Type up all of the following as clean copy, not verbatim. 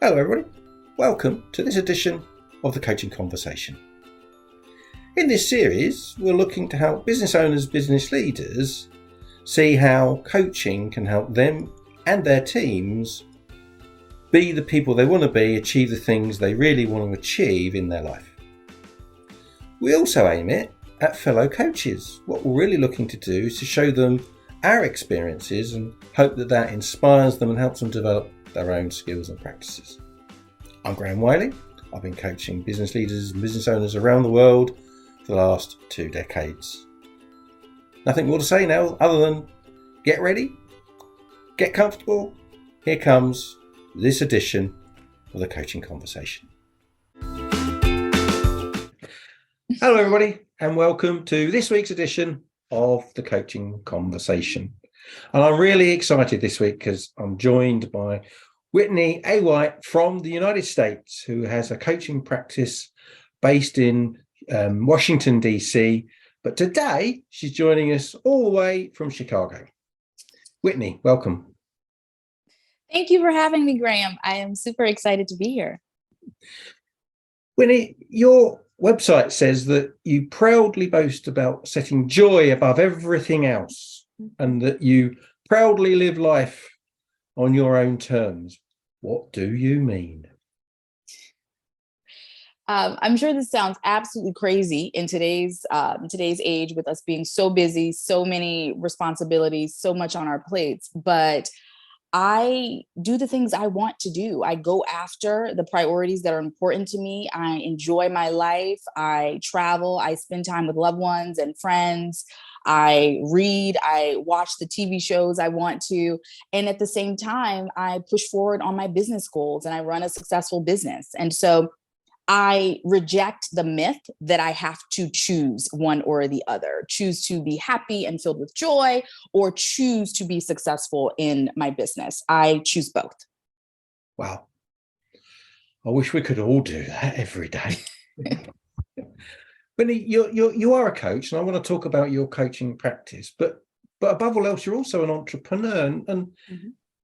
Hello everybody, welcome to this edition of the Coaching Conversation. In this series, we're looking to help business owners, business leaders see how coaching can help them and their teams be the people they want to be, achieve the things they really want to achieve in their life. We also aim it at fellow coaches. What we're really looking to do is to show them our experiences and hope that inspires them and helps them develop their own skills and practices. I'm Graham Wiley. I've been coaching business leaders and business owners around the world for the last 2 decades. Nothing more to say now other than get ready, get comfortable. Here comes this edition of the Coaching Conversation. Hello everybody and welcome to this week's edition of the Coaching Conversation. And I'm really excited this week because I'm joined by Whitney A. White from the United States, who has a coaching practice based in Washington, D.C. But today she's joining us all the way from Chicago. Whitney, welcome. Thank you for having me, Graham. I am super excited to be here. Whitney, your website says that you proudly boast about setting joy above everything else and that you proudly live life on your own terms. What do you mean? I'm sure this sounds absolutely crazy in today's age, with us being so busy, so many responsibilities, so much on our plates. But I do the things I want to do. I go after the priorities that are important to me. I enjoy my life. I travel. I spend time with loved ones and friends. I read. I watch the TV shows I want to. And at the same time, I push forward on my business goals and I run a successful business. And so I reject the myth that I have to choose one or the other, choose to be happy and filled with joy, or choose to be successful in my business. I choose both. Wow. I wish we could all do that every day. Whitney, you are a coach, and I want to talk about your coaching practice, but above all else, you're also an entrepreneur. And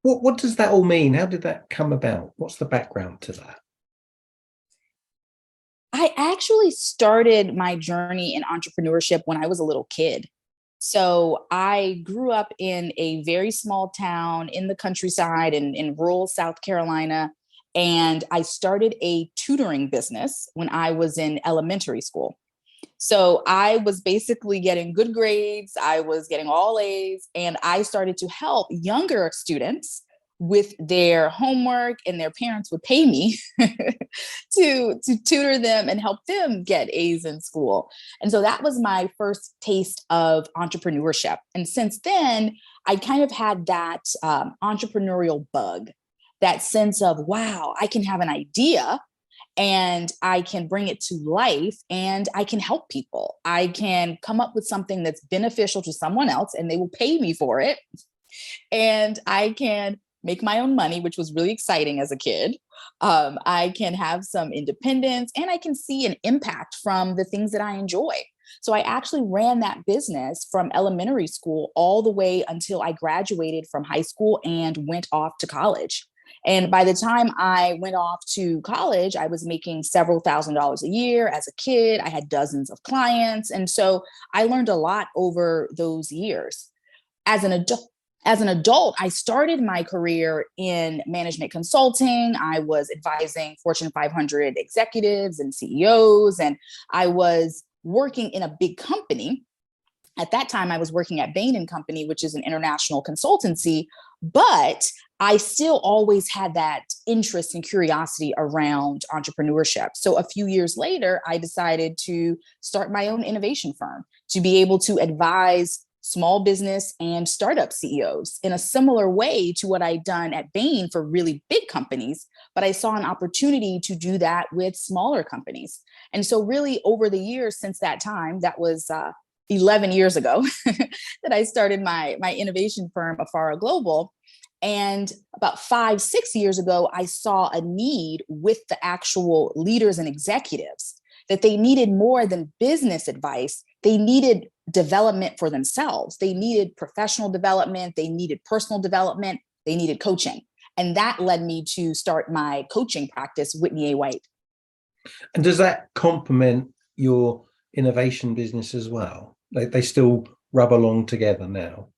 what does that all mean? How did that come about? What's the background to that? I actually started my journey in entrepreneurship when I was a little kid. So I grew up in a very small town in the countryside in rural South Carolina. And I started a tutoring business when I was in elementary school. So I was basically getting good grades. I was getting all A's, and I started to help younger students with their homework, and their parents would pay me to tutor them and help them get A's in school. And so that was my first taste of entrepreneurship. And since then, I kind of had that entrepreneurial bug, that sense of, wow, I can have an idea and I can bring it to life and I can help people. I can come up with something that's beneficial to someone else and they will pay me for it. And I can make my own money, which was really exciting as a kid. I can have some independence and I can see an impact from the things that I enjoy. So I actually ran that business from elementary school all the way until I graduated from high school and went off to college. And by the time I went off to college, I was making several $1,000s a year. As a kid, I had dozens of clients. And so I learned a lot over those years. As an adult, I started my career in management consulting. I was advising Fortune 500 executives and CEOs, and I was working in a big company. At that time, I was working at Bain & Company, which is an international consultancy, but I still always had that interest and curiosity around entrepreneurship. So a few years later, I decided to start my own innovation firm to be able to advise small business and startup CEOs in a similar way to what I'd done at Bain for really big companies, but I saw an opportunity to do that with smaller companies. And so really over the years since that time, that was 11 years ago that I started my innovation firm, Afara Global. And about 5-6 years ago, I saw a need with the actual leaders and executives that they needed more than business advice. They needed development for themselves. They needed professional development. They needed personal development. They needed coaching. And that led me to start my coaching practice, Whitney A. White. And does that complement your innovation business as well? They still rub along together now?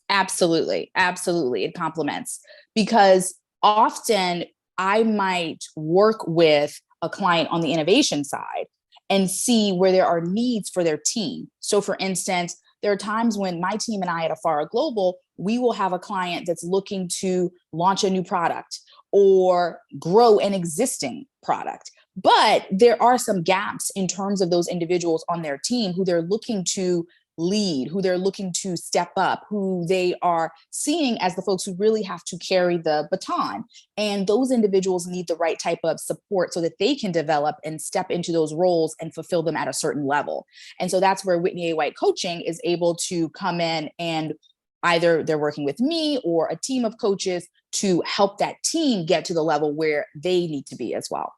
Absolutely. Absolutely. It complements, because often I might work with a client on the innovation side and see where there are needs for their team. So for instance, there are times when my team and I at Afara Global, we will have a client that's looking to launch a new product or grow an existing product. But there are some gaps in terms of those individuals on their team who they're looking to lead, who they're looking to step up, who they are seeing as the folks who really have to carry the baton. And those individuals need the right type of support so that they can develop and step into those roles and fulfill them at a certain level. And so that's where Whitney A. White Coaching is able to come in, and either they're working with me or a team of coaches to help that team get to the level where they need to be as well.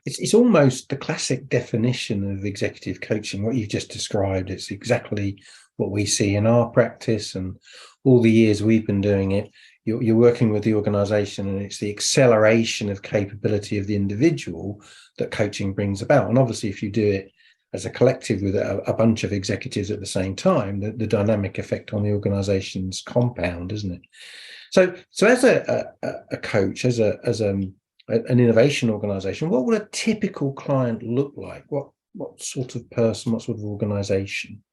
It's almost the classic definition of executive coaching, what you've just described. It's exactly what we see in our practice, and all the years we've been doing it. You're working with the organization, and it's the acceleration of capability of the individual that coaching brings about. And obviously, if you do it as a collective with a bunch of executives at the same time, the dynamic effect on the organization's compound, isn't it? So as a coach, as an innovation organization, what would a typical client look like? What sort of person, what sort of organization?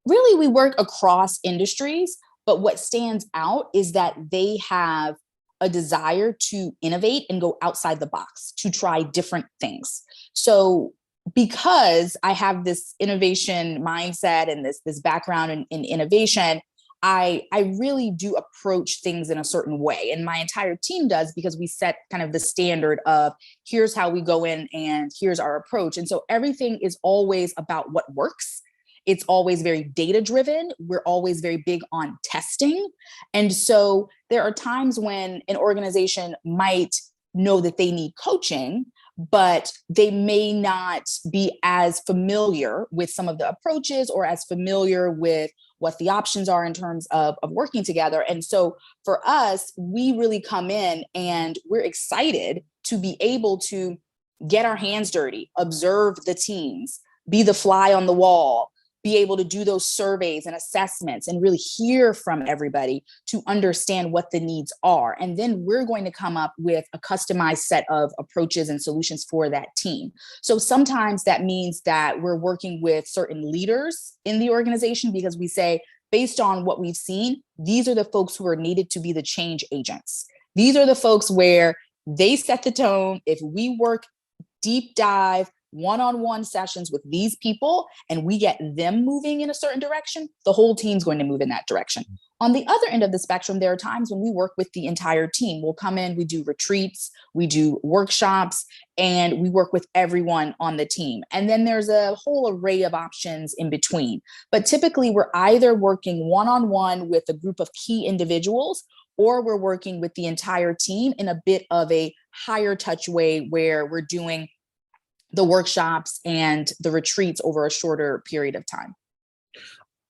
Really, we work across industries, but what stands out is that they have a desire to innovate and go outside the box, to try different things. So because I have this innovation mindset and this background in innovation, I really do approach things in a certain way. And my entire team does, because we set kind of the standard of here's how we go in and here's our approach. And so everything is always about what works. It's always very data driven. We're always very big on testing. And so there are times when an organization might know that they need coaching, but they may not be as familiar with some of the approaches or as familiar with what the options are in terms of working together. And so for us, we really come in and we're excited to be able to get our hands dirty, observe the teams, be the fly on the wall, be able to do those surveys and assessments and really hear from everybody to understand what the needs are. And then we're going to come up with a customized set of approaches and solutions for that team. So sometimes that means that we're working with certain leaders in the organization, because we say, based on what we've seen, these are the folks who are needed to be the change agents. These are the folks where they set the tone. If we work deep dive, one-on-one sessions with these people and we get them moving in a certain direction, the whole team's going to move in that direction. On the other end of the spectrum, there are times when we work with the entire team. We'll come in, we do retreats, we do workshops, and we work with everyone on the team. And then there's a whole array of options in between. But typically, we're either working one-on-one with a group of key individuals, or we're working with the entire team in a bit of a higher touch way where we're doing the workshops and the retreats over a shorter period of time.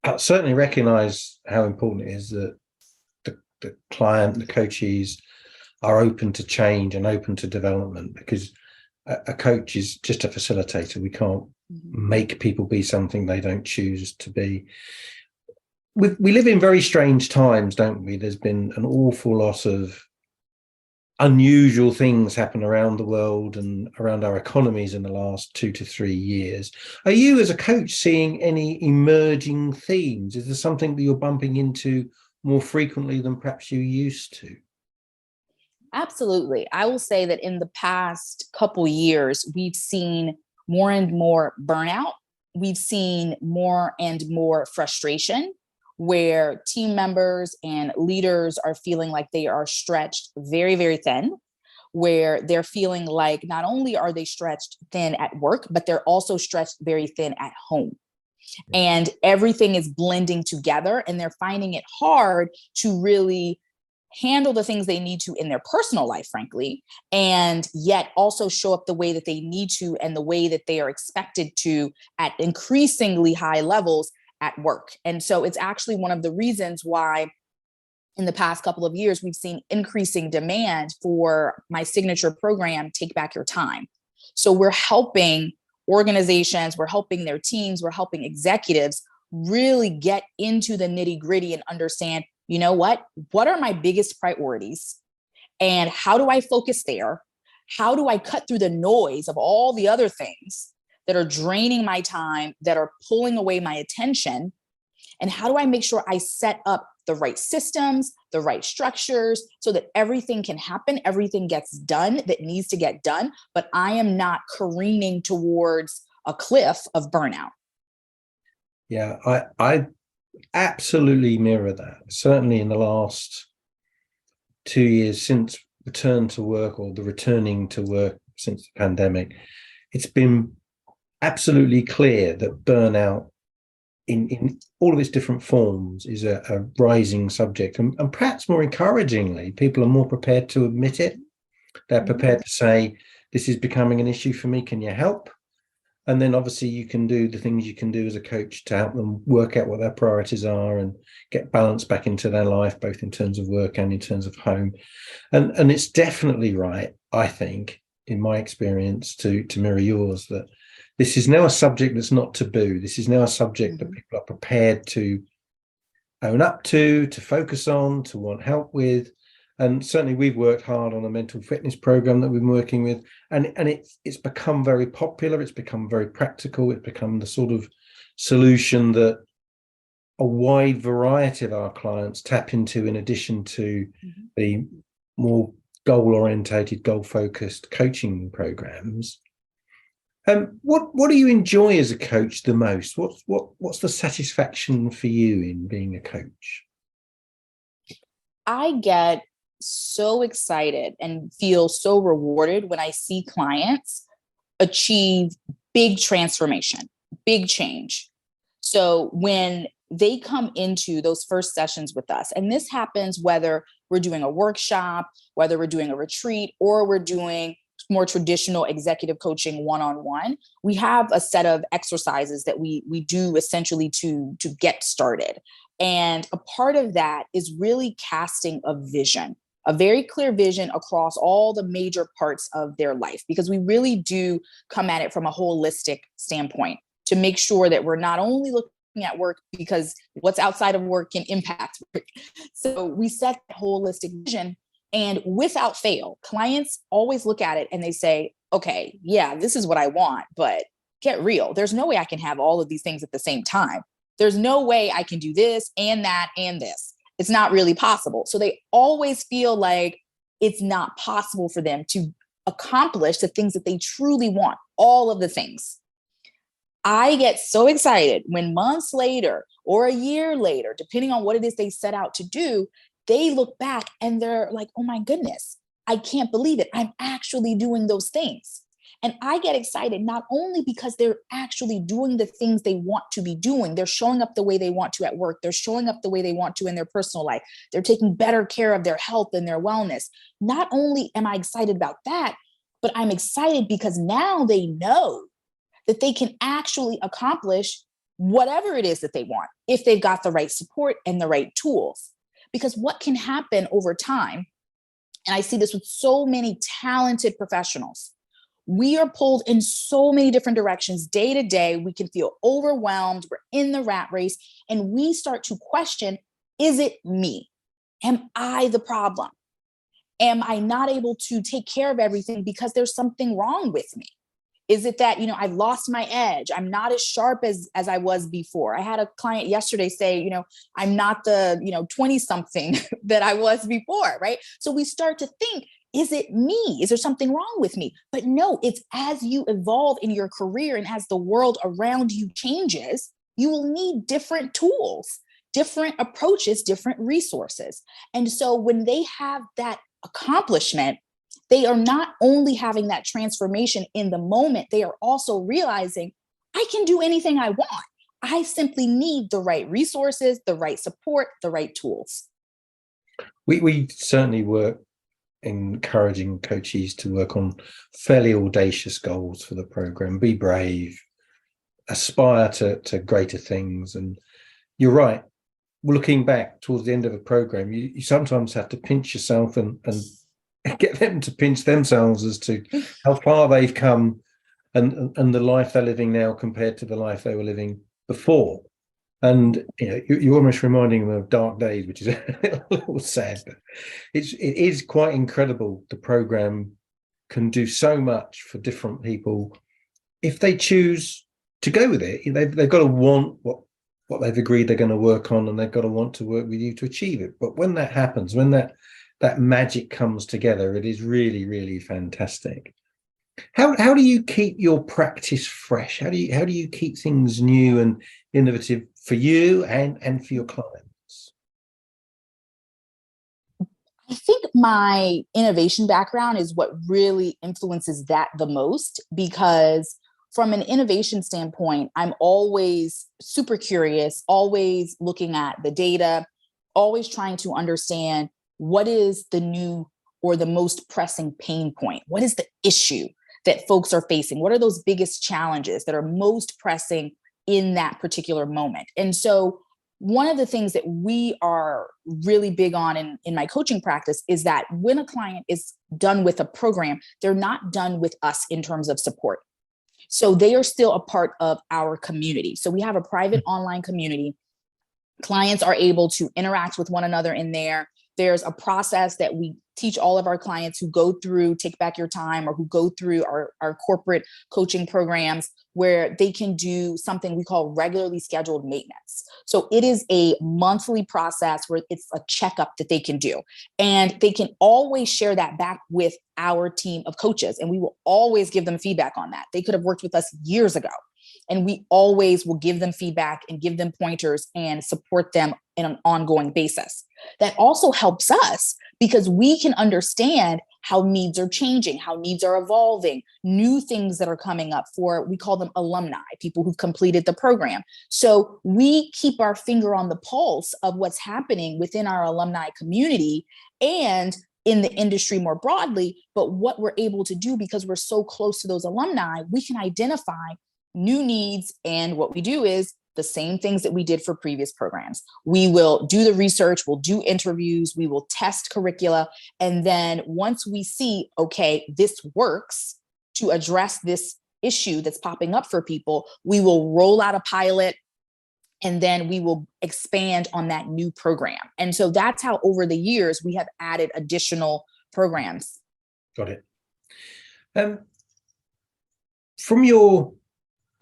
I certainly recognize how important it is that the client, the coaches are open to change and open to development, because a coach is just a facilitator. We can't make people be something they don't choose to be. We live in very strange times, don't we? There's been an awful lot of unusual things happen around the world and around our economies in the last 2 to 3 years. Are you, as a coach, seeing any emerging themes? Is there something that you're bumping into more frequently than perhaps you used to? Absolutely. I will say that in the past couple years, we've seen more and more burnout. We've seen more and more frustration, where team members and leaders are feeling like they are stretched very, very thin, where they're feeling like not only are they stretched thin at work, but they're also stretched very thin at home. And everything is blending together, and they're finding it hard to really handle the things they need to in their personal life, frankly, and yet also show up the way that they need to and the way that they are expected to at increasingly high levels at work. And so it's actually one of the reasons why in the past couple of years, we've seen increasing demand for my signature program, Take Back Your Time. So we're helping organizations, we're helping their teams, we're helping executives really get into the nitty gritty and understand, you know what are my biggest priorities? And how do I focus there? How do I cut through the noise of all the other things that are draining my time, that are pulling away my attention? And how do I make sure I set up the right systems, the right structures, so that everything can happen, everything gets done that needs to get done, but I am not careening towards a cliff of burnout? Yeah, I absolutely mirror that. Certainly in the last 2 years since return to work, or the returning to work since the pandemic, it's been absolutely clear that burnout in all of its different forms is a rising subject. And perhaps more encouragingly, people are more prepared to admit it. They're prepared to say, this is becoming an issue for me. Can you help? And then obviously you can do the things you can do as a coach to help them work out what their priorities are and get balance back into their life, both in terms of work and in terms of home. And it's definitely right, I think, in my experience, to mirror yours, that this is now a subject that's not taboo. This is now a subject that people are prepared to own up to focus on, to want help with. And certainly we've worked hard on a mental fitness program that we've been working with, and it's become very popular. It's become very practical. It's become the sort of solution that a wide variety of our clients tap into, in addition to the more goal-orientated, goal-focused coaching programs. What do you enjoy as a coach the most? What's the satisfaction for you in being a coach? I get so excited and feel so rewarded when I see clients achieve big transformation, big change. So when they come into those first sessions with us, and this happens whether we're doing a workshop, whether we're doing a retreat, or we're doing more traditional executive coaching one-on-one, we have a set of exercises that we do essentially to get started. And a part of that is really casting a vision, a very clear vision across all the major parts of their life, because we really do come at it from a holistic standpoint to make sure that we're not only looking at work because what's outside of work can impact work. So we set a holistic vision, and without fail, clients always look at it and they say, okay, yeah, this is what I want, but get real. There's no way I can have all of these things at the same time. There's no way I can do this and that and this. It's not really possible. So they always feel like it's not possible for them to accomplish the things that they truly want, all of the things. I get so excited when months later or a year later, depending on what it is they set out to do, they look back and they're like, oh my goodness, I can't believe it. I'm actually doing those things. And I get excited not only because they're actually doing the things they want to be doing, they're showing up the way they want to at work, they're showing up the way they want to in their personal life, they're taking better care of their health and their wellness. Not only am I excited about that, but I'm excited because now they know that they can actually accomplish whatever it is that they want if they've got the right support and the right tools. Because what can happen over time, and I see this with so many talented professionals, we are pulled in so many different directions day to day. We can feel overwhelmed. We're in the rat race, and we start to question, is it me? Am I the problem? Am I not able to take care of everything because there's something wrong with me? Is it that, I've lost my edge? I'm not as sharp as I was before. I had a client yesterday say, I'm not the, 20 something that I was before, right? So we start to think, is it me? Is there something wrong with me? But no, it's as you evolve in your career and as the world around you changes, you will need different tools, different approaches, different resources. And so when they have that accomplishment, they are not only having that transformation in the moment, they are also realizing I can do anything I want. I simply need the right resources, the right support, the right tools. We certainly work encouraging coaches to work on fairly audacious goals for the program. Be brave, aspire to greater things. And you're right, looking back towards the end of a program, you sometimes have to pinch yourself and get them to pinch themselves as to how far they've come and the life they're living now compared to the life they were living before. And you're almost reminding them of dark days, which is a little sad, but it is quite incredible. The program can do so much for different people if they choose to go with it. They've got to want what they've agreed they're going to work on, and they've got to want to work with you to achieve it. But when that happens, when that magic comes together, it is really, really fantastic. How do you keep your practice fresh? How do you keep things new and innovative for you and for your clients? I think my innovation background is what really influences that the most, because from an innovation standpoint, I'm always super curious, always looking at the data, always trying to understand what is the new or the most pressing pain point? What is the issue that folks are facing? What are those biggest challenges that are most pressing in that particular moment? And so one of the things that we are really big on in my coaching practice is that when a client is done with a program, they're not done with us in terms of support. So they are still a part of our community. So we have a private online community. Clients are able to interact with one another in there. There's a process that we teach all of our clients who go through Take Back Your Time or who go through our corporate coaching programs, where they can do something we call regularly scheduled maintenance. So it is a monthly process where it's a checkup that they can do. And they can always share that back with our team of coaches. And we will always give them feedback on that. They could have worked with us years ago. And we always will give them feedback and give them pointers and support them in an ongoing basis. That also helps us because we can understand how needs are changing, how needs are evolving, new things that are coming up for, we call them alumni, people who've completed the program. So we keep our finger on the pulse of what's happening within our alumni community and in the industry more broadly. But what we're able to do, because we're so close to those alumni, we can identify new needs. And what we do is the same things that we did for previous programs. We will do the research, we'll do interviews, we will test curricula. And then once we see, okay, this works to address this issue that's popping up for people, we will roll out a pilot and then we will expand on that new program. And so that's how over the years we have added additional programs. Got it. From your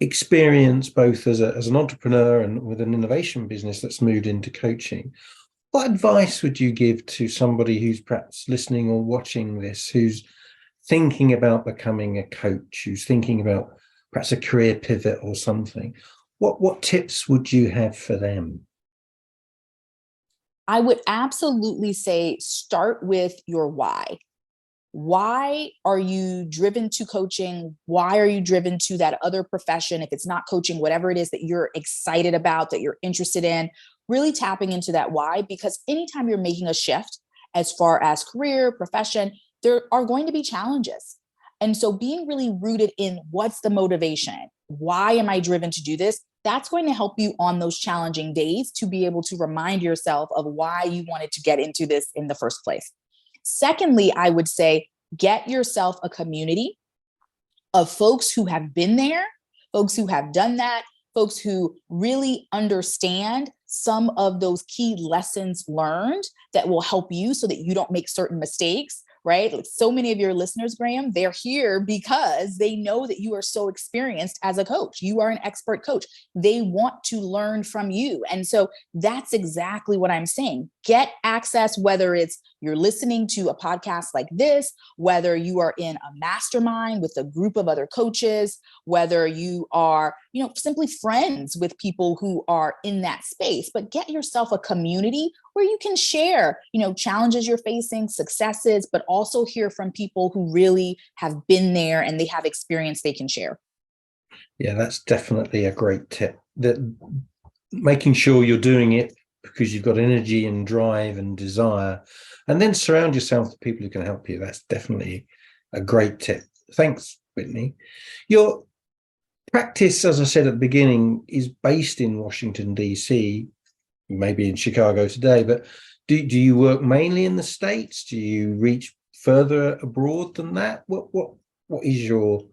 experience, both as an entrepreneur and with an innovation business that's moved into coaching, what advice would you give to somebody who's perhaps listening or watching this, who's thinking about becoming a coach, who's thinking about perhaps a career pivot or something? What tips would you have for them? I would absolutely say start with your why. Why are you driven to coaching? Why are you driven to that other profession? If it's not coaching, whatever it is that you're excited about, that you're interested in, really tapping into that why, because anytime you're making a shift as far as career, profession, there are going to be challenges. And so being really rooted in what's the motivation? Why am I driven to do this? That's going to help you on those challenging days to be able to remind yourself of why you wanted to get into this in the first place. Secondly, I would say get yourself a community of folks who have been there, folks who have done that, folks who really understand some of those key lessons learned that will help you so that you don't make certain mistakes, right? Like so many of your listeners, Graham, they're here because they know that you are so experienced as a coach. You are an expert coach. They want to learn from you. And so that's exactly what I'm saying. Get access, whether it's you're listening to a podcast like this, whether you are in a mastermind with a group of other coaches, whether you are, simply friends with people who are in that space, but get yourself a community where you can share, challenges you're facing, successes, but also hear from people who really have been there and they have experience they can share. Yeah, that's definitely a great tip. That making sure you're doing it because you've got energy and drive and desire, and then surround yourself with people who can help you. That's definitely a great tip. Thanks, Whitney. Your practice, as I said at the beginning, is based in Washington, D.C. maybe in Chicago today, but do you work mainly in the States? Do you reach further abroad than that? What is your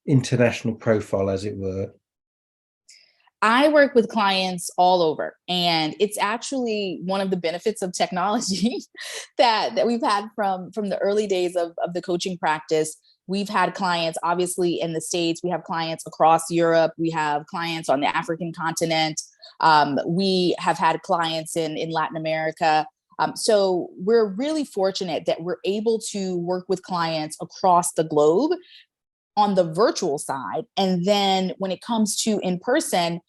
international profile, as it were? I work with clients all over, and it's actually one of the benefits of technology that we've had from the early days of the coaching practice. We've had clients obviously in the States, we have clients across Europe, we have clients on the African continent, we have had clients in Latin America. So we're really fortunate that we're able to work with clients across the globe on the virtual side. And then when it comes to in person,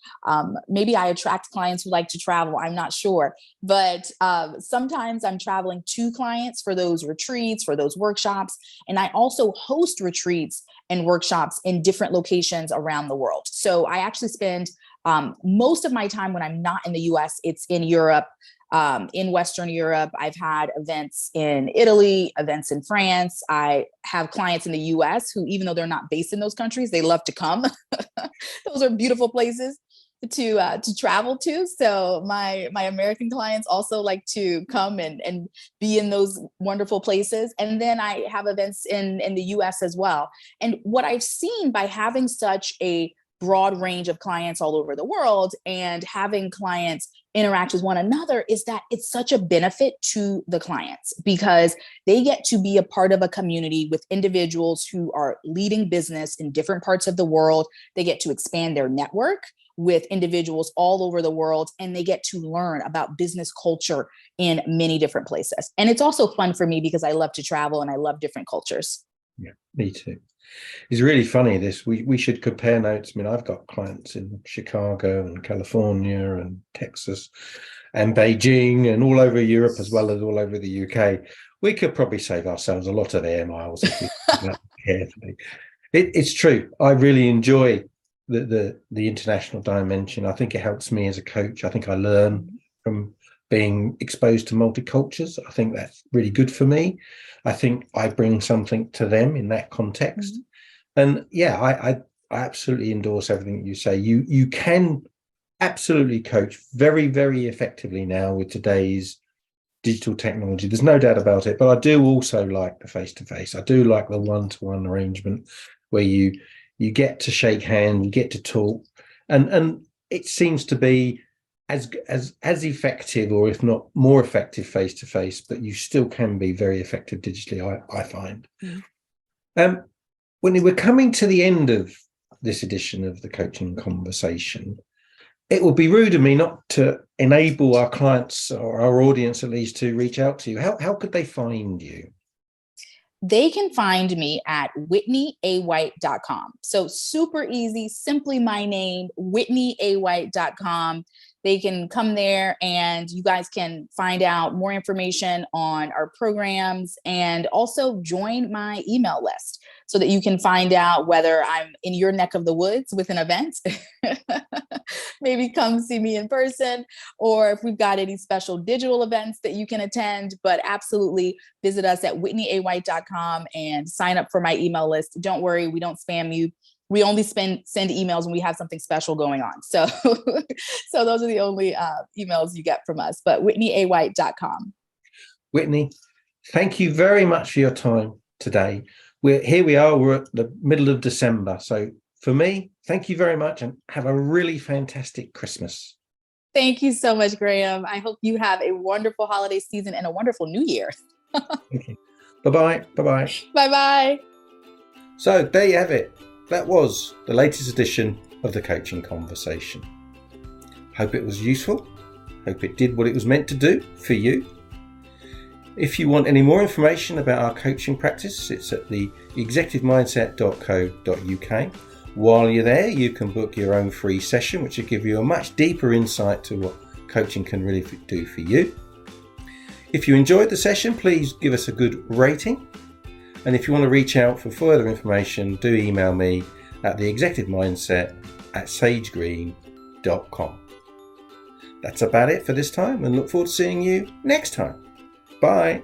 maybe I attract clients who like to travel. I'm not sure. But sometimes I'm traveling to clients for those retreats, for those workshops. And I also host retreats and workshops in different locations around the world. So I actually spend most of my time when I'm not in the US, it's in Europe. In Western Europe, I've had events in Italy, events in France. I have clients in the US who, even though they're not based in those countries, they love to come. Those are beautiful places to travel to. So my American clients also like to come and be in those wonderful places. And then I have events in the US as well. And what I've seen by having such a broad range of clients all over the world and having clients interact with one another is that it's such a benefit to the clients because they get to be a part of a community with individuals who are leading business in different parts of the world. They get to expand their network with individuals all over the world, and they get to learn about business culture in many different places. And it's also fun for me because I love to travel and I love different cultures. Yeah, me too. It's really funny this. We should compare notes. I mean, I've got clients in Chicago and California and Texas and Beijing and all over Europe as well as all over the UK. We could probably save ourselves a lot of air miles if we did that carefully. It's true. I really enjoy the international dimension. I think it helps me as a coach. I think I learn from being exposed to multicultures. I think that's really good for me. I think I bring something to them in that context. And yeah, I absolutely endorse everything you say. You can absolutely coach very, very effectively now with today's digital technology. There's no doubt about it. But I do also like the face-to-face. I do like the one-to-one arrangement where you get to shake hands, you get to talk, and it seems to be as effective, or if not more effective, face-to-face, but you still can be very effective digitally, I find. When we're coming to the end of this edition of the Coaching Conversation, it would be rude of me not to enable our clients, or our audience at least, to reach out to you. How could they find you? They can find me at whitneyaWhite.com. So super easy, simply my name, whitneyaWhite.com. They can come there and you guys can find out more information on our programs and also join my email list so that you can find out whether I'm in your neck of the woods with an event. Maybe come see me in person, or if we've got any special digital events that you can attend. But absolutely visit us at whitneyaWhite.com and sign up for my email list. Don't worry, we don't spam you. We only send emails when we have something special going on. So, so those are the only emails you get from us, but whitneyaWhite.com. Whitney, thank you very much for your time today. We're at the middle of December. So for me, thank you very much and have a really fantastic Christmas. Thank you so much, Graham. I hope you have a wonderful holiday season and a wonderful new year. Thank you. Bye-bye. Bye-bye. Bye-bye. So there you have it. That was the latest edition of the Coaching Conversation. Hope it was useful. Hope it did what it was meant to do for you. If you want any more information about our coaching practice, it's at the executivemindset.co.uk. While you're there, you can book your own free session, which will give you a much deeper insight to what coaching can really do for you. If you enjoyed the session, please give us a good rating. And if you want to reach out for further information, do email me at theexecutivemindset@sagegreen.com. That's about it for this time, and look forward to seeing you next time. Bye.